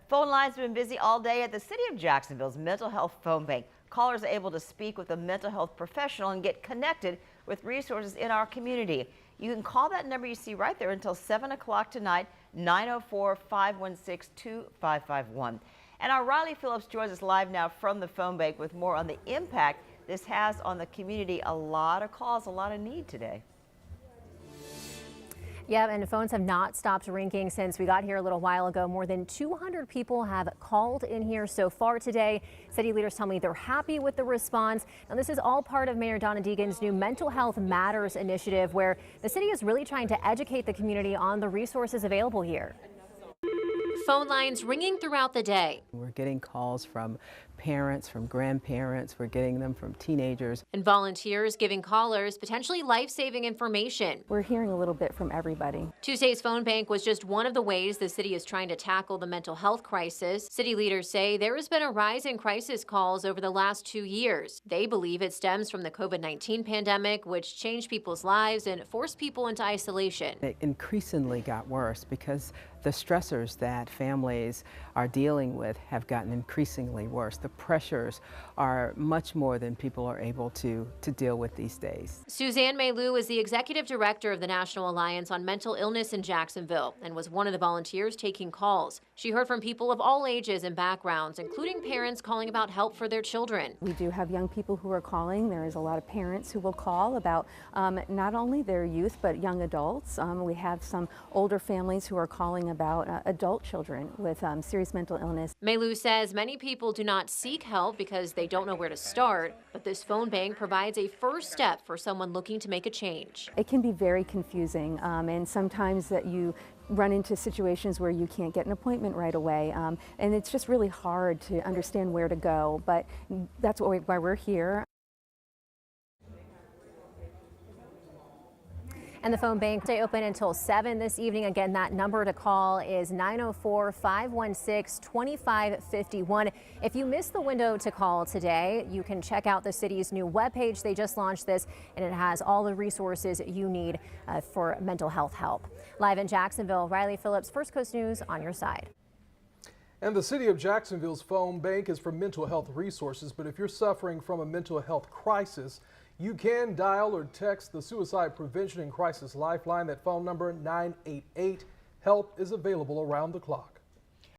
Phone lines have been busy all day at the City of Jacksonville's Mental Health Phone Bank. Callers are able to speak with a mental health professional and get connected with resources in our community. You can call that number you see right there until 7 o'clock tonight, 904-516-2551. And our Riley Phillips joins us live now from the phone bank with more on the impact this has on the community. A lot of calls, a lot of need today. Yeah, and the phones have not stopped ringing since we got here a little while ago. More than 200 people have called in here so far today. City leaders tell me they're happy with the response. Now, this is all part of Mayor Donna Deegan's new Mental Health Matters initiative, where the city is really trying to educate the community on the resources available here. Phone lines ringing throughout the day. We're getting calls from parents, from grandparents, we're getting them from teenagers. And volunteers giving callers potentially life-saving information. We're hearing a little bit from everybody. Tuesday's phone bank was just one of the ways the city is trying to tackle the mental health crisis. City leaders say there has been a rise in crisis calls over the last 2 years. They believe it stems from the COVID-19 pandemic, which changed people's lives and forced people into isolation. It increasingly got worse because the stressors that families are dealing with have gotten increasingly worse. The pressures are much more than people are able to deal with these days. Suzanne Maylou is the executive director of the National Alliance on Mental Illness in Jacksonville and was one of the volunteers taking calls. She heard from people of all ages and backgrounds, including parents calling about help for their children. We do have young people who are calling. There is a lot of parents who will call about not only their youth but young adults. We have some older families who are calling about adult children with serious mental illness. Maylou says many people do not seek help because they don't know where to start, but this phone bank provides a first step for someone looking to make a change. It can be very confusing, and sometimes that you run into situations where you can't get an appointment right away, and it's just really hard to understand where to go, but that's why we're here. And the phone bank stay open until 7 this evening. Again, that number to call is 904-516-2551. If you missed the window to call today, you can check out the city's new webpage. They just launched this, and it has all the resources you need for mental health help. Live in Jacksonville, Riley Phillips, First Coast News, on your side. And the City of Jacksonville's phone bank is for mental health resources, but if you're suffering from a mental health crisis, you can dial or text the Suicide Prevention and Crisis Lifeline. That phone number, 988. Help is available around the clock.